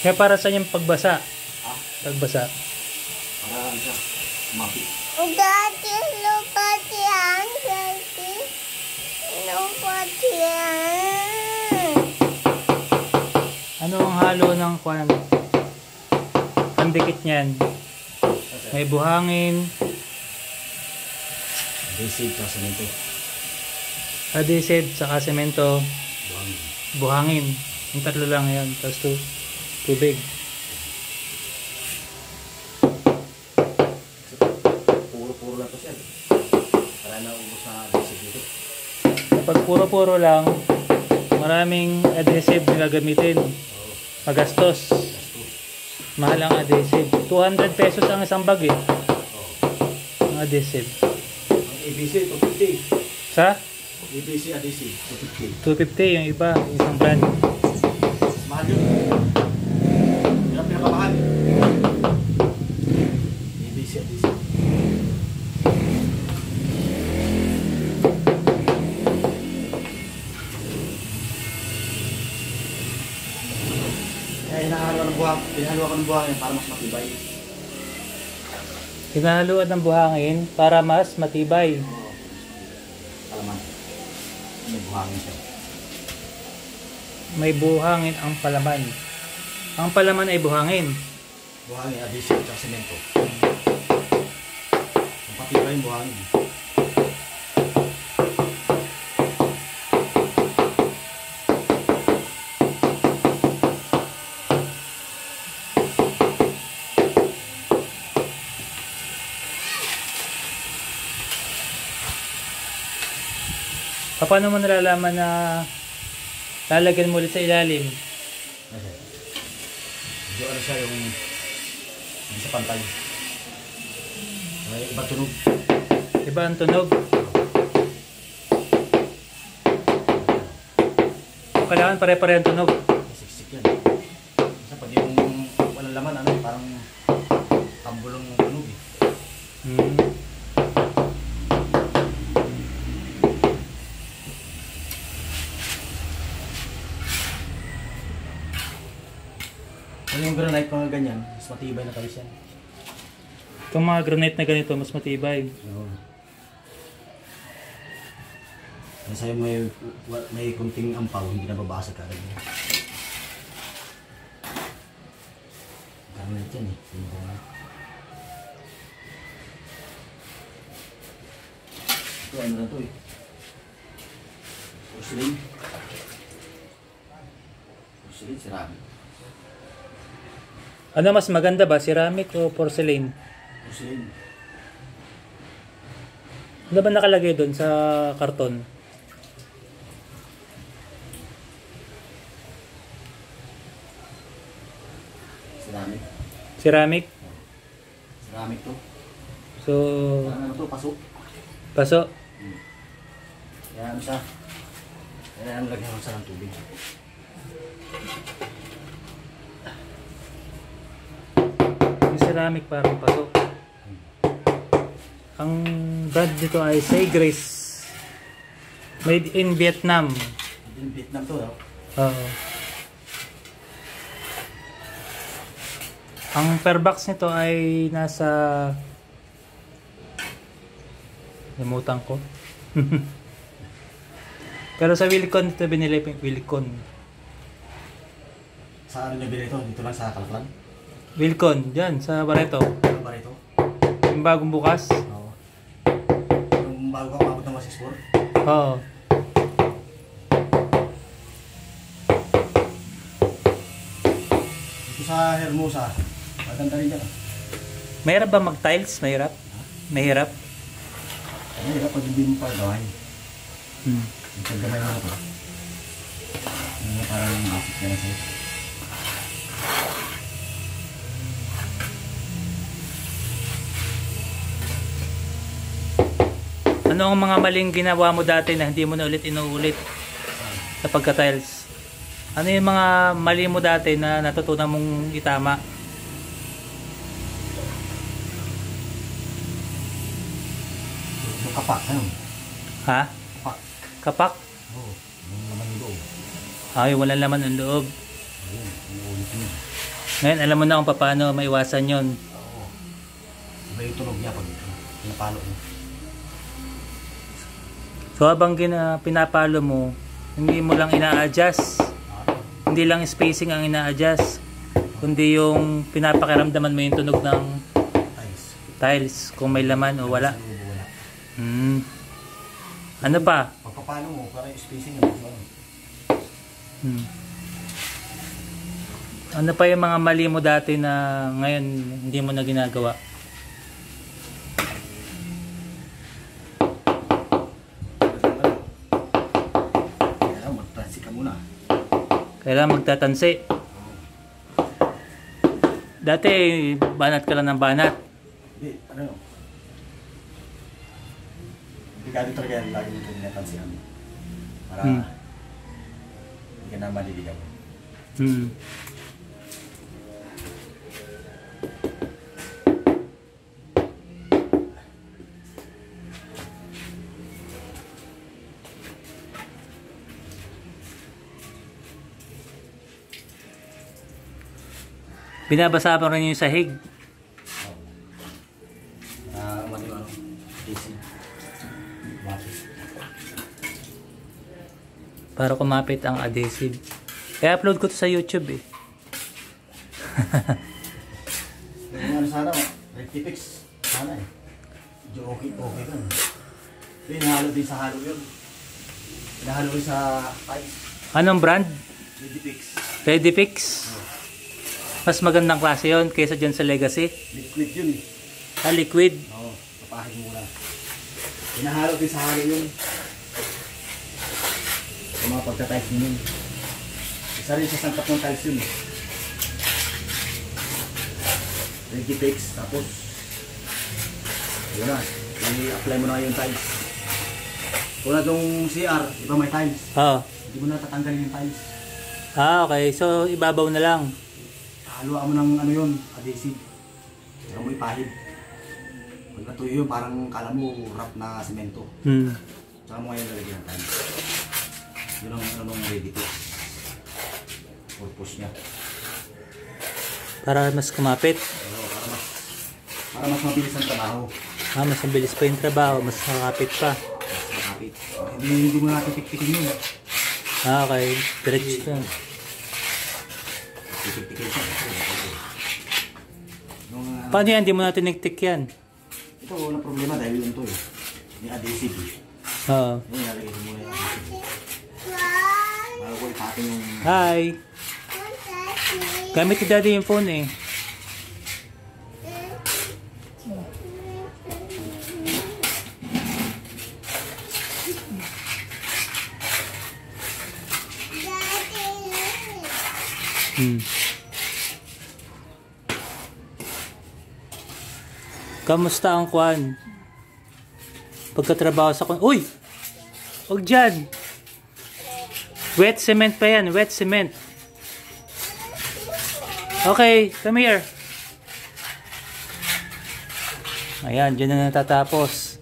Kaya para sa yung pagbasa. Ah? Pagbasa. Para ano siya? Mapi. Dati, lupa yan. Dati, lupa yan. Ano ang halo ng kwan? Pandikit niyan. May buhangin, Adhesive sa semento. adhesive, saka semento, Buhangin. buhangin. Yung tatlo lang yan. Tapos tubig. Puro-puro lang to siya. Para naubos na adhesive dito. Kapag puro-puro lang, maraming adhesive na gagamitin. Oo. Magastos. Gastos. Mahal ang adhesive. 200 pesos ang isang bag eh. Oo. Ang adhesive. Ang ABC, 250. Sa ABC adhesive, 250 250. yung iba, yung isang brand. Mahal yun. Yan ang pinakamahal. ABC adhesive. Kaya pinahalo ako ng buhangin para mas matibay. Hinahaluan ng buhangin para mas matibay. Oo. Palaman. May buhangin siya. May buhangin ang palaman. Ang palaman ay buhangin. Buhangin, adhesive at semento. Ang patibay yung buhangin. Paano mo nalalaman na lalagyan mo ulit sa ilalim? Kasi, medyo ano siya yung hindi sa pantay. May iba tunog. Iba ang tunog. Kailangan pare-pare ang tunog. Siksik yan. Kasi pag yung walang laman, ano, parang tambulong tunog eh. Hmm. Ano yung granite mga ganyan, mas matibay na kalis yan. Itong mga granite na ganito, mas matibay. Oo. Kasi may kunting ampaw, hindi nababasag ka rin. Granite yan eh. Ito ano na to eh. Porcelain. Porcelain, ceramic. Ano mas maganda ba? Ceramic o porcelain? Porcelain. Ano ba nakalagay doon sa karton? Ceramic. Ceramic? Ceramic to. So, Ano to? Paso. paso? Yan siya. Yan lagyan ko sa ng tubig. Yung ceramic parang paso. Ang brand nito ay Seigris. Made in Vietnam. Din Vietnam to, no? Oo. Ang per box nito ay nasa... Limutan ko. Pero sa Wilcon ito binili pa yung Wilcon. Saan nyo binili ito? Dito lang sa Kalaklan? Wilcon, dyan sa Barreto. Ano ba ito? Yung bagong bukas. Oo. Yung bago ka umabot ng 164? Oo. Dito sa Hermosa. Maganda rin dyan. Mahirap ba mag-tiles? Mahirap? Mahirap? Ano yun? Pag hindi mo pa gawin. Hmm. Pag gamay mo na ito. Ano parang basic na sa'yo. Ano ang mga maling ginawa mo dati na hindi mo na ulit inuulit sa pagka-tiles? Ano yung mga mali mo dati na natutunan mong itama? Yung kapak, ano? Ha? Kapak. Kapak? Oo. Yung naman yung loob. Ay, walang laman ng loob. Ayun, inuulit mo. Ngayon, alam mo na kung paano maiwasan yon. Oo. Iba yung tunog niya pag pinapalo mo. So habang pinapalo mo, hindi mo lang ina-adjust. Hindi lang spacing ang ina-adjust, kundi yung pinapakiramdaman mo yung tunog ng tiles kung may laman o wala. Ano pa? Pagpapalo mo, para yung spacing na Ano pa yung mga mali mo dati na ngayon hindi mo na ginagawa? Kailangan magtatansi. Dati, banat ka lang ng banat. Hindi, ano yun? Delikado talaga yan, lagi nito ninatansihan. Para hindi ka na maliligaw. Binabasa pa rin yung sahig. Para kumapit ang adhesive. I-upload ko to sa YouTube eh. Yung ano sana, Rectifix. Sana eh. Medyo okay ka. Hinahalo din sa halo yun. Hinahalo rin sa tiles. Anong brand? Rectifix. Redifix? Mas magandang klase yun kaysa dyan sa Legacy. Liquid yun eh. Liquid. Oo, papahin mo lang. Hinahalo din sa halo yun. Sa mga pagka-tiles yun. Isa rin sa sangkap ng tiles yun. Regifix, tapos yun na, i-apply mo na yung tiles. Tulad ng CR, iba may tiles. Oo. Hindi mo na tatanggalin yung tiles. Okay. So, ibabaw na lang. Haluan mo ng ano yun, adhesive. Kaya mo ipahid. Pag natuyo yun, parang kala mo wrap na semento. Tsaka mo ngayon lalagyan ng tiles. Yun ang ano nung ready to. Purpose niya. Para mas kumapit. Oo, para mas mabilis ang trabaho. Mas mabilis pa yung trabaho. Mas makapit pa. Mas makapit. Hindi mo natin tik-tikin yun. Okay. Diretso na. Tik-tikin siya. Paano yan? Hindi mo natin nagtik yan. Ito, walang problema dahil yun to eh. May adhesive eh. Oo. Yan, nalagay mo muna yung adhesive. Bago ipatin yung... Hi! Gamit ni Daddy yung phone eh. Kamusta ang kwan? Pagkatrabaho sa kwan. Uy! Huwag dyan! Wet cement pa yan. Wet cement. Okay, come here. Ayan, dyan na natatapos.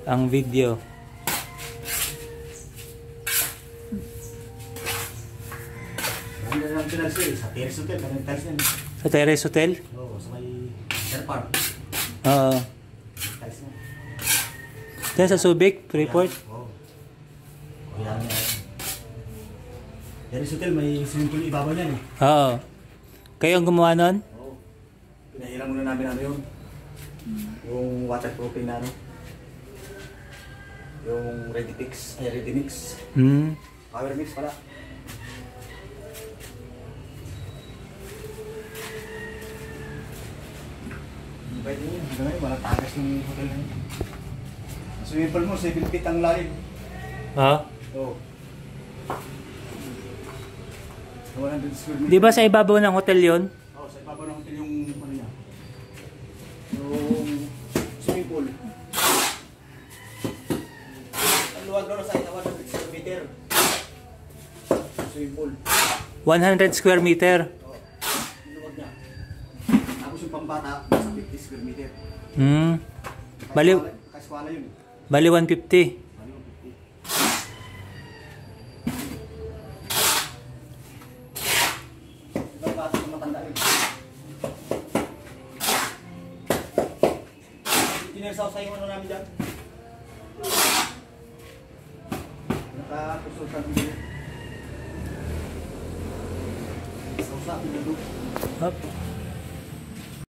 Ang video. Sa Terrace Hotel, kanang tiles yan. Sa Terrace Hotel? Oo, sa may Airpark. Oo. Tiles yan. Dyan sa Subic, Freeport? Oo. O yan yan. Terrace Hotel, may swimming pool ibabaw yan eh. Oo. Kayo ang gumawa nun? Oo. Pinahiram muna namin ano yun. Yung waterproofing na ano. Yung Redifix, ay Redimix. Power mix pala. Pwede yun. Hanggang ngayon, walang tagas yung hotel na yun. Ang swimming pool mo, 7 feet ang lalim. Ha? Oo. 100 square meter. Di ba sa ibabaw ng hotel yon? Oo, sa ibabaw ng hotel yung ano niya. Yung swimming pool. Ang luwag na sa 100 square meter. Swimming pool. 100 square meter. Oo. Yung luwag niya. Tapos yung pambata, nasa 50 square meter. Kaswala yun. Bali 150. Bali 150. Sinirsaw yung ano namin dyan. Nakakusultan dito. Sausa, pinagod. Hop.